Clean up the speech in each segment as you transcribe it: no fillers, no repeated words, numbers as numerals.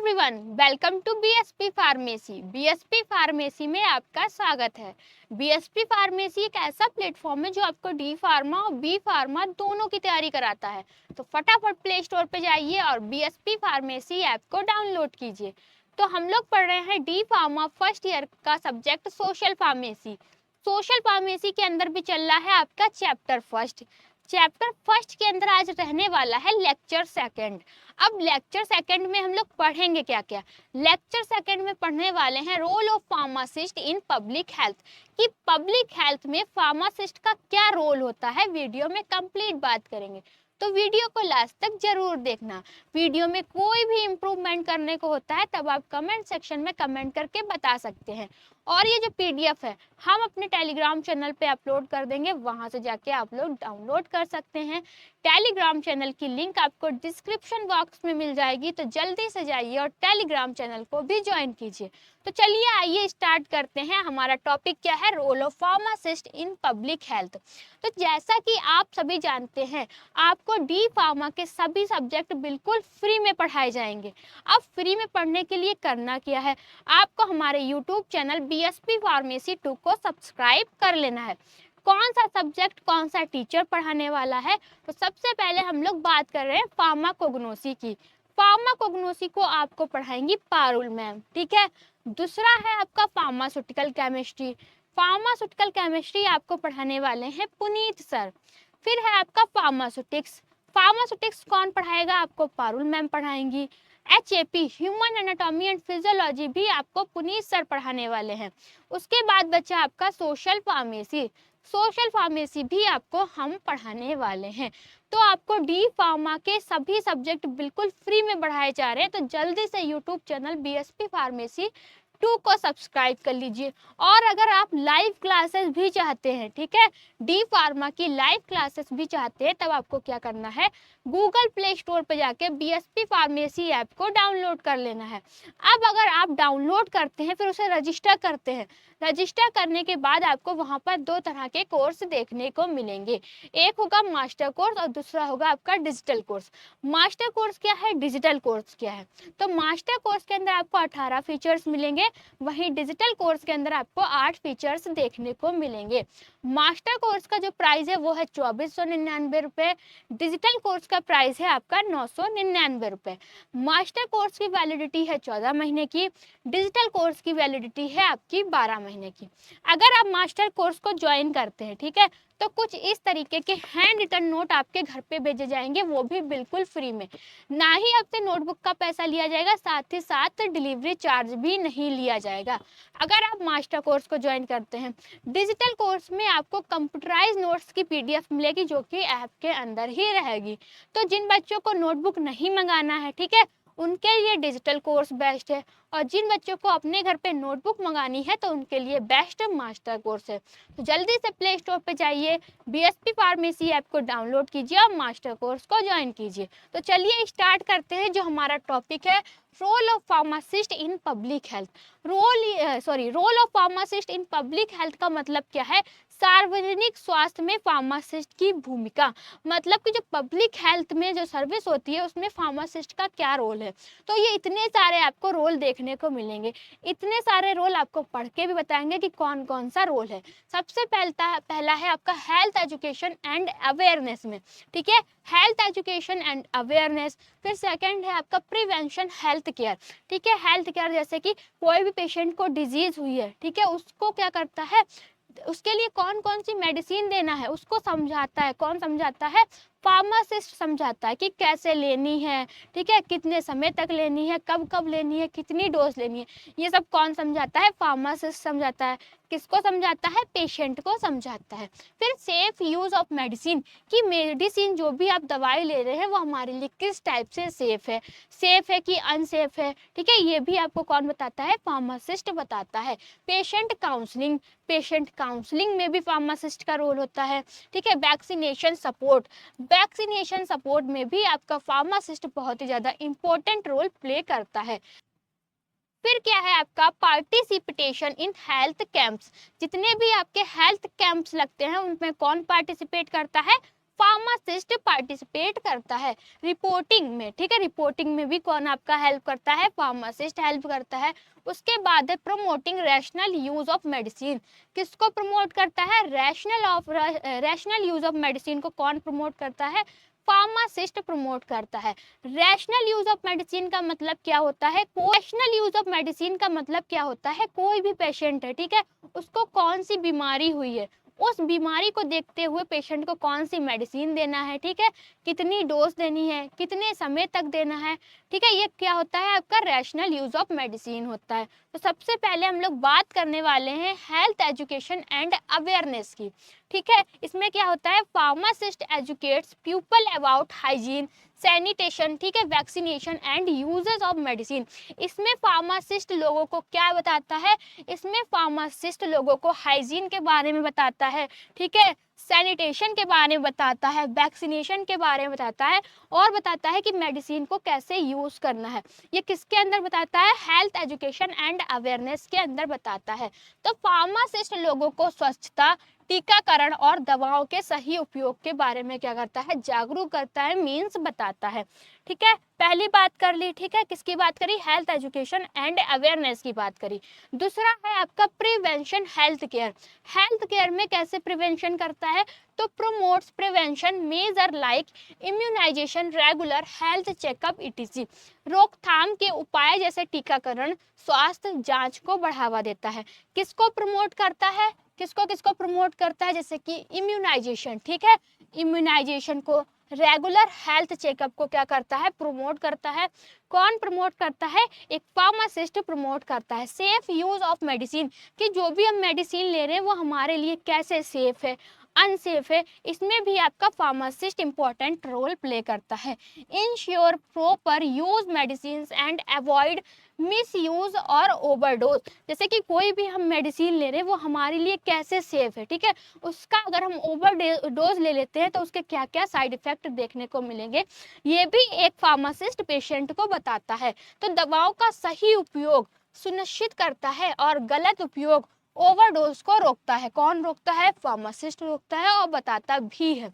Everyone, welcome to BSP pharmacy. BSP pharmacy में आपका स्वागत है। बीएसपी फार्मेसी एक ऐसा प्लेटफॉर्म है जो आपको डी फार्मा और बी फार्मा दोनों की तैयारी कराता है। तो फटाफट प्ले स्टोर पे जाइए और बीएसपी फार्मेसी ऐप को डाउनलोड कीजिए। तो हम लोग पढ़ रहे हैं डी फार्मा फर्स्ट ईयर का subject social pharmacy. Social pharmacy के अंदर भी चल रहा है आपका चैप्टर फर्स्ट के अंदर आज रहने वाला है लेक्चर सेकंड। अब लेक्चर सेकंड में हम लोग पढ़ेंगे क्या क्या। लेक्चर सेकंड में पढ़ने वाले हैं role of pharmacist in public health, कि पब्लिक हेल्थ में फार्मासिस्ट का क्या रोल होता है। वीडियो में कंप्लीट बात करेंगे, तो वीडियो को लास्ट तक जरूर देखना। वीडियो में कोई भी इम्प्रूवमेंट करने को होता है तब आप कमेंट सेक्शन में कमेंट करके बता सकते हैं। और ये जो पीडीएफ है हम अपने टेलीग्राम चैनल पे अपलोड कर देंगे, वहां से जाके आप लोग डाउनलोड कर सकते हैं। टेलीग्राम चैनल की लिंक आपको डिस्क्रिप्शन बॉक्स में मिल जाएगी, तो जल्दी से जाइए और टेलीग्राम चैनल को भी ज्वाइन कीजिए। तो चलिए आइए स्टार्ट करते हैं। हमारा टॉपिक क्या है, role of pharmacist in public health. तो जैसा कि आप सभी जानते हैं, आपको डी फार्मा के सभी सब्जेक्ट बिल्कुल फ्री में पढ़ाए जाएंगे। अब फ्री में पढ़ने के लिए करना क्या है, आपको हमारे यूट्यूब चैनल बीएसपी फार्मेसी 2 को सब्सक्राइब कर लेना है। कौन सा सब्जेक्ट कौन सा टीचर पढ़ाने वाला है, तो सबसे पहले हम लोग बात कर रहे हैं फार्माकोग्नोसी की। फार्माकोग्नोसी को आपको पढ़ाएंगी पारुल मैम, ठीक है। दूसरा है आपका फार्मास्यूटिकल केमिस्ट्री। फार्मास्यूटिकल केमिस्ट्री आपको पढ़ाने वाले हैं पुनीत सर। फिर है आपका फार्मास्यूटिक्स। फार्मास्यूटिक्स कौन पढ़ाएगा, आपको पारुल मैम पढ़ाएंगी। HAP human anatomy and physiology भी आपको पुनीत सर पढ़ाने वाले हैं। उसके बाद बचा आपका सोशल फार्मेसी। सोशल फार्मेसी भी आपको हम पढ़ाने वाले हैं। तो आपको डी फार्मा के सभी सब्जेक्ट बिल्कुल फ्री में पढ़ाए जा रहे हैं। तो जल्दी से यूट्यूब चैनल बीएसपी फार्मेसी 2 को सब्सक्राइब कर लीजिए। और अगर आप लाइव क्लासेस भी चाहते हैं, ठीक है, डी फार्मा की लाइव क्लासेस भी चाहते हैं, तब आपको क्या करना है, गूगल प्ले स्टोर पर जाके बीएसपी फार्मेसी ऐप को डाउनलोड कर लेना है। अब अगर आप डाउनलोड करते हैं फिर उसे रजिस्टर करते हैं, रजिस्टर करने के बाद आपको वहाँ पर 2 तरह के कोर्स देखने को मिलेंगे। एक होगा मास्टर कोर्स और दूसरा होगा आपका डिजिटल कोर्स। मास्टर कोर्स क्या है, डिजिटल कोर्स क्या है। तो मास्टर कोर्स के अंदर आपको 18 फीचर्स मिलेंगे, वहीं डिजिटल कोर्स के अंदर आपको 8 फीचर्स देखने को मिलेंगे। मास्टर कोर्स का जो प्राइस है वो है 2499 रुपये। डिजिटल कोर्स का प्राइस है आपका 999 रुपये। मास्टर कोर्स की वैलिडिटी है 14 महीने की, डिजिटल कोर्स की वैलिडिटी है आपकी 12 महीने की। अगर आप मास्टर कोर्स को ज्वाइन करते हैं, ठीक है, तो कुछ इस तरीके के हैंड रिटन नोट आपके घर पे भेजे जाएंगे, वो भी बिल्कुल फ्री में। ना ही आपसे नोटबुक का पैसा लिया जाएगा, साथ ही साथ डिलीवरी चार्ज भी नहीं लिया जाएगा अगर आप मास्टर कोर्स को ज्वाइन करते हैं। डिजिटल कोर्स में आपको कंप्यूटराइज नोट्स की पीडीएफ मिलेगी, जो कि ऐप के अंदर ही रहेगी। तो जिन बच्चों को नोटबुक नहीं मंगाना है, ठीक है, उनके लिए डिजिटल कोर्स बेस्ट है। और जिन बच्चों को अपने घर पे नोटबुक मंगानी है तो उनके लिए बेस्ट मास्टर कोर्स है। तो जल्दी से प्ले स्टोर पे जाइए, बीएसपी फार्मेसी ऐप को डाउनलोड कीजिए और मास्टर कोर्स को ज्वाइन कीजिए। तो चलिए स्टार्ट करते हैं। जो हमारा टॉपिक है, role of pharmacist in public health. Role of pharmacist in public health का मतलब क्या है, सार्वजनिक स्वास्थ्य में फार्मासिस्ट की भूमिका। मतलब कि जो पब्लिक हेल्थ में जो सर्विस होती है उसमें फार्मासिस्ट का क्या रोल है। तो ये इतने सारे आपको रोल देखने को मिलेंगे, इतने सारे रोल आपको पढ़ के भी बताएंगे कि कौन कौन सा रोल है। सबसे पहला है आपका हेल्थ एजुकेशन एंड अवेयरनेस में, ठीक है, हेल्थ एजुकेशन एंड अवेयरनेस। फिर सेकंड है आपका प्रिवेंशन हेल्थ केयर, ठीक है, हेल्थ केयर जैसे कि कोई भी पेशेंट को डिजीज हुई है, ठीक है, उसको क्या करता है, उसके लिए कौन कौन सी मेडिसिन देना है उसको समझाता है। कौन समझाता है, फार्मासिस्ट समझाता है कि कैसे लेनी है, ठीक है, कितने समय तक लेनी है, कब कब लेनी है, कितनी डोज लेनी है, ये सब कौन समझाता है, फार्मासिस्ट समझाता है। किसको समझाता है, पेशेंट को समझाता है। फिर सेफ यूज ऑफ मेडिसिन, कि मेडिसिन जो भी आप दवाई ले रहे हैं वो हमारे लिए किस टाइप से सेफ है कि अनसेफ है, ठीक है, ये भी आपको कौन बताता है, फार्मासिस्ट बताता है। पेशेंट काउंसलिंग में भी फार्मासिस्ट का रोल होता है, ठीक है। वैक्सीनेशन सपोर्ट में भी आपका फार्मासिस्ट बहुत ही ज्यादा इंपॉर्टेंट रोल प्ले करता है। फिर क्या है आपका पार्टिसिपेशन इन हेल्थ कैंप्स। जितने भी आपके हेल्थ कैंप्स लगते हैं उनमें कौन पार्टिसिपेट करता है, फार्मासिस्ट पार्टिसिपेट करता है रिपोर्टिंग में, ठीक है। रिपोर्टिंग में भी कौन आपका हेल्प करता है, फार्मासिस्ट हेल्प करता है। उसके बाद है promoting rational use of medicine. किसको प्रमोट करता है, रैशनल यूज ऑफ मेडिसिन को कौन प्रमोट करता है, फार्मासिस्ट प्रमोट करता है। रैशनल यूज ऑफ मेडिसिन का मतलब क्या होता है, रैशनल यूज ऑफ मेडिसिन का मतलब क्या होता है, कोई भी पेशेंट है, ठीक है, उसको कौन सी बीमारी हुई है, उस बीमारी को देखते हुए पेशेंट को कौन सी मेडिसिन देना है, ठीक है, कितनी डोज देनी है, कितने समय तक देना है, ठीक है, ये क्या होता है आपका रैशनल यूज ऑफ मेडिसिन होता है। तो सबसे पहले हम लोग बात करने वाले हैं हेल्थ एजुकेशन एंड अवेयरनेस की, ठीक है। इसमें क्या होता है, pharmacist educates people about hygiene, sanitation, ठीक है, vaccination and uses of medicine. इसमें फार्मासिस्ट लोगों को क्या बताता है, इसमें फार्मासिस्ट लोगों को हाइजीन के बारे में बताता है, ठीक है, सैनिटेशन के बारे में बताता है, वैक्सीनेशन के बारे में बताता है, और बताता है कि मेडिसिन को कैसे यूज करना है। ये किसके अंदर बताता है, हेल्थ एजुकेशन एंड अवेयरनेस के अंदर बताता है। तो फार्मासिस्ट लोगों को स्वच्छता, टीकाकरण और दवाओं के सही उपयोग के बारे में क्या करता है, जागरूक करता है, मीन्स बताता है, ठीक है। पहली बात कर ली, ठीक है, किसकी बात करी, हेल्थ एजुकेशन एंड अवेयरनेस की बात करी। दूसरा है आपका prevention health care. Health care में कैसे प्रिवेंशन करता है, तो promotes prevention measure like immunisation, regular health checkup etc. रोकथाम के उपाय जैसे टीकाकरण, स्वास्थ्य जांच को बढ़ावा देता है। किसको प्रमोट करता है, किसको किसको प्रमोट करता है, जैसे कि इम्यूनाइजेशन, ठीक है, इम्यूनाइजेशन को, रेगुलर हेल्थ चेकअप को क्या करता है, प्रमोट करता है। कौन प्रमोट करता है, एक फार्मासिस्ट प्रमोट करता है। सेफ यूज ऑफ मेडिसिन, कि जो भी हम मेडिसिन ले रहे हैं वो हमारे लिए कैसे सेफ है, अनसेफ है, इसमें भी आपका फार्मासिस्ट इंपॉर्टेंट रोल प्ले करता है। Ensure proper use medicine and avoid miss use और ओवरडोज, जैसे कि कोई भी हम मेडिसिन ले रहे हैं वो हमारे लिए कैसे सेफ है, ठीक है, उसका अगर हम ओवर डोज ले लेते हैं तो उसके क्या क्या साइड इफेक्ट देखने को मिलेंगे, ये भी एक फार्मासिस्ट पेशेंट को बताता है। तो दवाओं का सही उपयोग सुनिश्चित करता है और गलत उपयोग, ओवरडोज को रोकता है। कौन रोकता है, फार्मासिस्ट रोकता है और बताता भी है।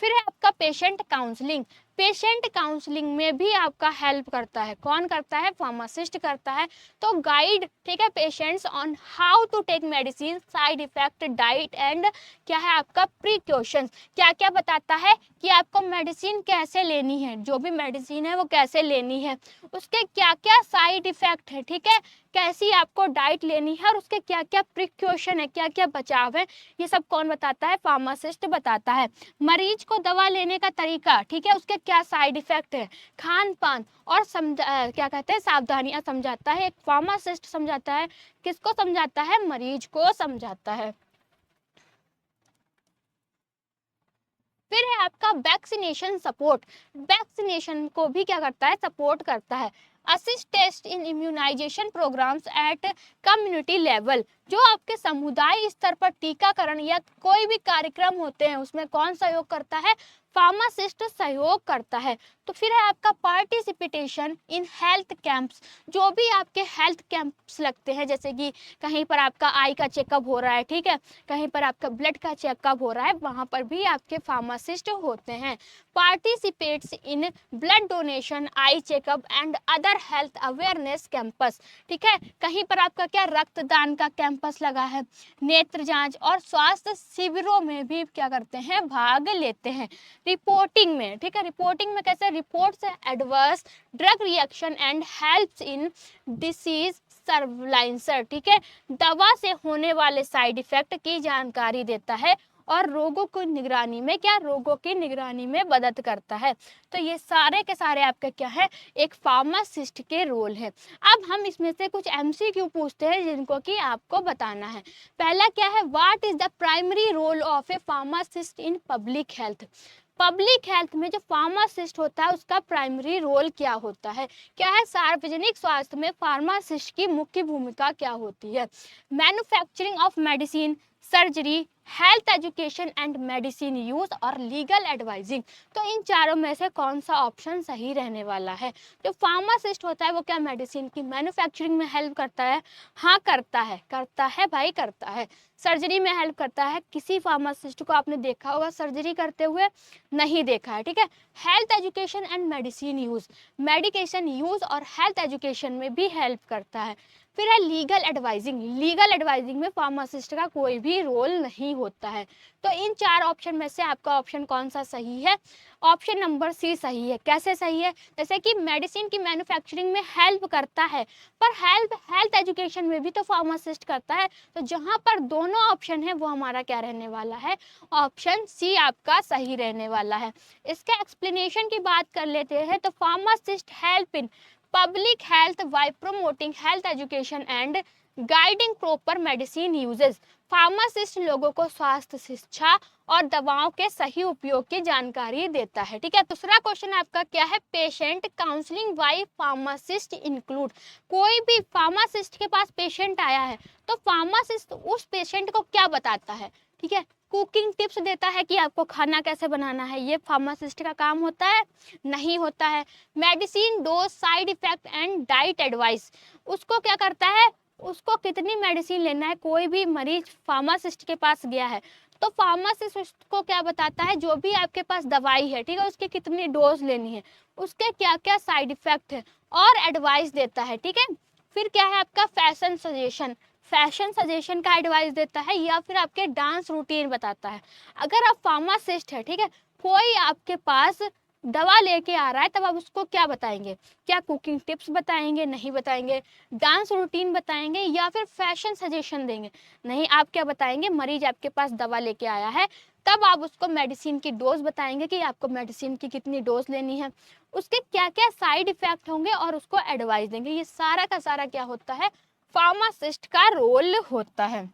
फिर है आपका पेशेंट काउंसलिंग। पेशेंट काउंसलिंग में भी आपका हेल्प करता है। कौन करता है, फार्मासिस्ट करता है। तो गाइड, ठीक है, patients on how to take medicine, side effect, diet and क्या है आपका प्रिकॉशंस। क्या क्या बताता है कि आपको मेडिसिन कैसे लेनी है, जो भी मेडिसिन है वो कैसे लेनी है, उसके क्या क्या साइड इफेक्ट है, ठीक है, कैसी आपको डाइट लेनी है और उसके क्या क्या प्रिकॉशन है, क्या क्या बचाव है, ये सब कौन बताता है, फार्मासिस्ट बताता है। मरीज को दवा लेने का तरीका, ठीक है, उसके क्या साइड इफेक्ट है, खान पान और क्या कहते हैं सावधानियां समझाता है। एक फार्मासिस्ट समझाता है, किसको समझाता है, मरीज को समझाता है। फिर है आपका वैक्सीनेशन सपोर्ट। वैक्सीनेशन को भी क्या करता है, सपोर्ट करता है। Assist test in immunization programs at community level, जो आपके समुदाय स्तर पर टीकाकरण या कोई भी कार्यक्रम होते हैं उसमें कौन सहयोग करता है, फार्मासिस्ट सहयोग करता है। तो फिर है आपका पार्टिसिपेशन इन हेल्थ कैंप्स। जो भी आपके हेल्थ कैंप्स लगते हैं, जैसे कि कहीं पर आपका आई का चेकअप हो रहा है, ठीक है, कहीं पर आपका ब्लड का चेकअप हो रहा है, वहां पर भी आपके फार्मासिस्ट होते हैं। Participates in blood donation, eye checkup and other health awareness campus, ठीक है, कहीं पर आपका क्या रक्तदान का कैंपस लगा है, नेत्र जांच और स्वास्थ्य शिविरों में भी क्या करते हैं, भाग लेते हैं। रिपोर्टिंग में, ठीक है, रिपोर्टिंग में कैसे, reports adverse drug reaction and helps in disease surveillance, ठीक है, दवा से होने वाले साइड इफेक्ट की जानकारी देता है और रोगों की निगरानी में क्या, रोगों की निगरानी में मदद करता है। तो ये सारे के सारे आपके क्या है, एक फार्मासिस्ट के रोल है। अब हम इसमें से कुछ एमसीक्यू पूछते हैं जिनको कि आपको बताना है। पहला क्या है, what is the primary role of a pharmacist in public health. Public health में जो फार्मासिस्ट होता है उसका प्राइमरी रोल क्या होता है, क्या है, सार्वजनिक स्वास्थ्य में फार्मासिस्ट की मुख्य भूमिका क्या होती है। Manufacturing of medicine, surgery, health education and medicine use और लीगल एडवाइजिंग। तो इन चारों में से कौन सा ऑप्शन सही रहने वाला है? जो फार्मासिस्ट होता है वो क्या मेडिसिन की मैन्युफैक्चरिंग में हेल्प करता है? हाँ करता है भाई, करता है। सर्जरी में हेल्प करता है? किसी फार्मासिस्ट को आपने देखा होगा सर्जरी करते हुए? नहीं देखा है, ठीक है। Health education and medicine use, medication use और हेल्थ एजुकेशन में भी हेल्प करता है। फिर है लीगल एडवाइजिंग, लीगल एडवाइजिंग में फार्मासिस्ट का कोई भी रोल नहीं होता है। तो इन चार ऑप्शन में से आपका ऑप्शन कौन सा सही है? ऑप्शन नंबर सी सही है। कैसे सही है? जैसे कि मेडिसिन की मैन्युफैक्चरिंग में हेल्प करता है, पर हेल्प हेल्थ एजुकेशन में भी तो फार्मासिस्ट करता है। तो जहां पर दोनों ऑप्शन है वो हमारा क्या रहने वाला है? ऑप्शन सी आपका सही रहने वाला है। इसके एक्सप्लेनेशन की बात कर लेते हैं। तो pharmacist help in public health by promoting health education and guiding proper medicine uses. Pharmacist लोगों को स्वास्थ्य शिक्षा और दवाओं के सही उपयोग की जानकारी देता है, ठीक है। दूसरा क्वेश्चन आपका क्या है? Patient counselling by pharmacist include. कोई भी फार्मासिस्ट के पास पेशेंट आया है तो फार्मासिस्ट उस पेशेंट को क्या बताता है? ठीक है, कुकिंग टिप्स देता है कि आपको खाना कैसे बनाना है, ये फार्मासिस्ट का काम होता है? नहीं होता है। Medicine dose, side effect and diet advice, उसको क्या करता है? उसको कितनी मेडिसिन लेना है? कोई भी मरीज फार्मासिस्ट के पास गया है तो फार्मासिस्ट उसको क्या बताता है? जो भी आपके पास दवाई है, ठीक है, उसकी कितनी डोज लेनी है, उसके क्या क्या साइड इफेक्ट है, और एडवाइस देता है, ठीक है। फिर क्या है आपका? फैशन सजेशन, फैशन सजेशन का एडवाइस देता है, या फिर आपके डांस रूटीन बताता है। अगर आप फार्मासिस्ट है, ठीक है, कोई आपके पास दवा लेके आ रहा है तब आप उसको क्या बताएंगे? क्या कुकिंग टिप्स बताएंगे? नहीं बताएंगे। डांस रूटीन बताएंगे या फिर फैशन सजेशन देंगे? नहीं। आप क्या बताएंगे? मरीज आपके पास दवा लेके आया है तब आप उसको मेडिसिन की डोज बताएंगे कि आपको मेडिसिन की कितनी डोज लेनी है, उसके क्या क्या साइड इफेक्ट होंगे, और उसको एडवाइस देंगे। ये सारा का सारा क्या होता है? फार्मासिस्ट का रोल होता है।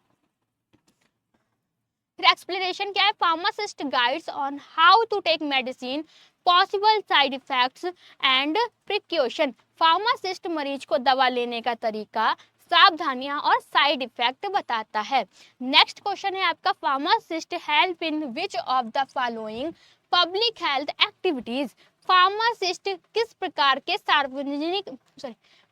फिर एक्सप्लेनेशन क्या है? Pharmacist guides on how to take medicine, possible side effects and precaution. Pharmacist मरीज को दवा लेने का तरीका, सावधानियां और साइड इफेक्ट बताता है। नेक्स्ट क्वेश्चन है आपका, pharmacist help in which of the following public health activities. Pharmacist किस प्रकार के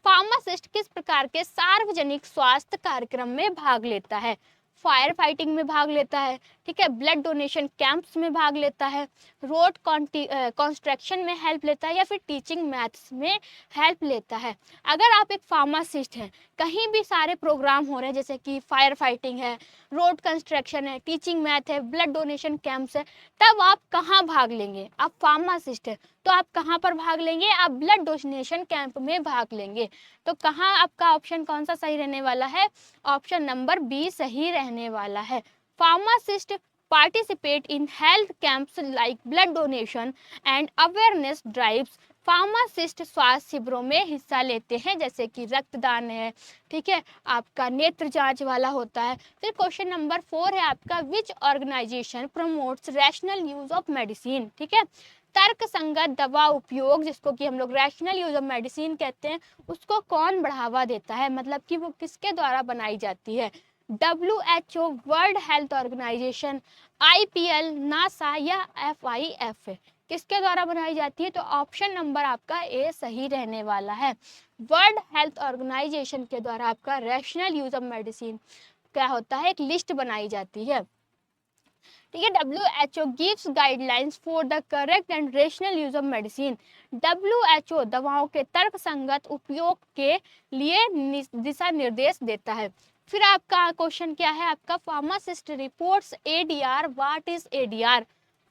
फार्मासिस्ट किस प्रकार के सार्वजनिक स्वास्थ्य कार्यक्रम में भाग लेता है? फायर फाइटिंग में भाग लेता है, ठीक है, ब्लड डोनेशन कैंप्स में भाग लेता है, रोड कंस्ट्रक्शन में हेल्प लेता है, या फिर टीचिंग मैथ्स में हेल्प लेता है। अगर आप एक फार्मासिस्ट हैं, कहीं भी सारे प्रोग्राम हो रहे हैं जैसे कि फायर फाइटिंग है, रोड कंस्ट्रक्शन है, टीचिंग मैथ है, ब्लड डोनेशन कैंप्स है, तब आप कहाँ भाग लेंगे? आप फार्मासिस्ट है तो आप कहाँ पर भाग लेंगे? आप ब्लड डोनेशन कैंप में भाग लेंगे। तो कहाँ आपका ऑप्शन कौन सा सही रहने वाला है? ऑप्शन नंबर बी सही रहने वाला है। Pharmacist participate in health camps like blood donation and awareness drives. Pharmacist स्वास्थ्य शिविरों में हिस्सा लेते हैं जैसे कि रक्तदान है, ठीक है, आपका नेत्र जांच वाला होता है। फिर क्वेश्चन नंबर 4 है आपका, which organization promotes rational use of medicine. ठीक है, तर्क संगत दवा उपयोग, जिसको कि हम लोग रैशनल यूज ऑफ मेडिसिन कहते हैं, उसको कौन बढ़ावा देता है? मतलब कि वो किसके द्वारा बनाई जाती है? WHO, world health organisation, IPL, NASA या FIF? किसके द्वारा बनाई जाती है? तो ऑप्शन नंबर आपका ए सही रहने वाला है। वर्ल्ड हेल्थ ऑर्गेनाइजेशन के द्वारा आपका रैशनल यूज ऑफ मेडिसिन क्या होता है? एक लिस्ट बनाई जाती है, ठीक है। WHO gives guidelines for the correct and rational use of medicine. WHO दवाओं के तर्क संगत उपयोग के लिए दिशा निर्देश देता है। फिर आपका क्वेश्चन क्या है आपका, pharmacist reports ADR, what is ADR?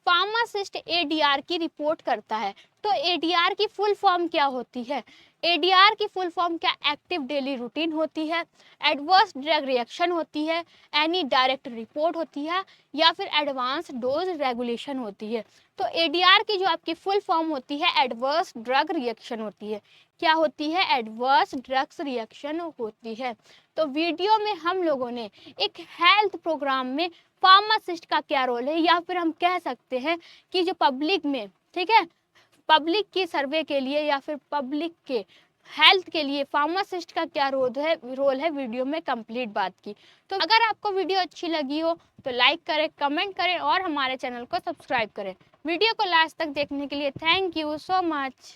Pharmacist ADR की रिपोर्ट करता है। तो ADR की फुल फॉर्म क्या होती है? ADR की फुल फॉर्म क्या? एक्टिव डेली रूटीन होती है, एडवर्स ड्रग रिएक्शन होती है, एनी डायरेक्ट रिपोर्ट होती है, या फिर एडवांस डोज रेगुलेशन होती है। तो ADR की जो आपकी फुल फॉर्म होती है एडवर्स ड्रग रिएक्शन होती है। क्या होती है? एडवर्स ड्रग्स रिएक्शन होती है। तो वीडियो में हम लोगों ने एक हेल्थ प्रोग्राम में फार्मासिस्ट का क्या रोल है, या फिर हम कह सकते हैं कि जो पब्लिक में, ठीक है, पब्लिक की सर्वे के लिए या फिर पब्लिक के हेल्थ के लिए फार्मासिस्ट का क्या रोल है वीडियो में कंप्लीट बात की। तो अगर आपको वीडियो अच्छी लगी हो तो लाइक करें, कमेंट करें और हमारे चैनल को सब्सक्राइब करें। वीडियो को लास्ट तक देखने के लिए थैंक यू सो मच।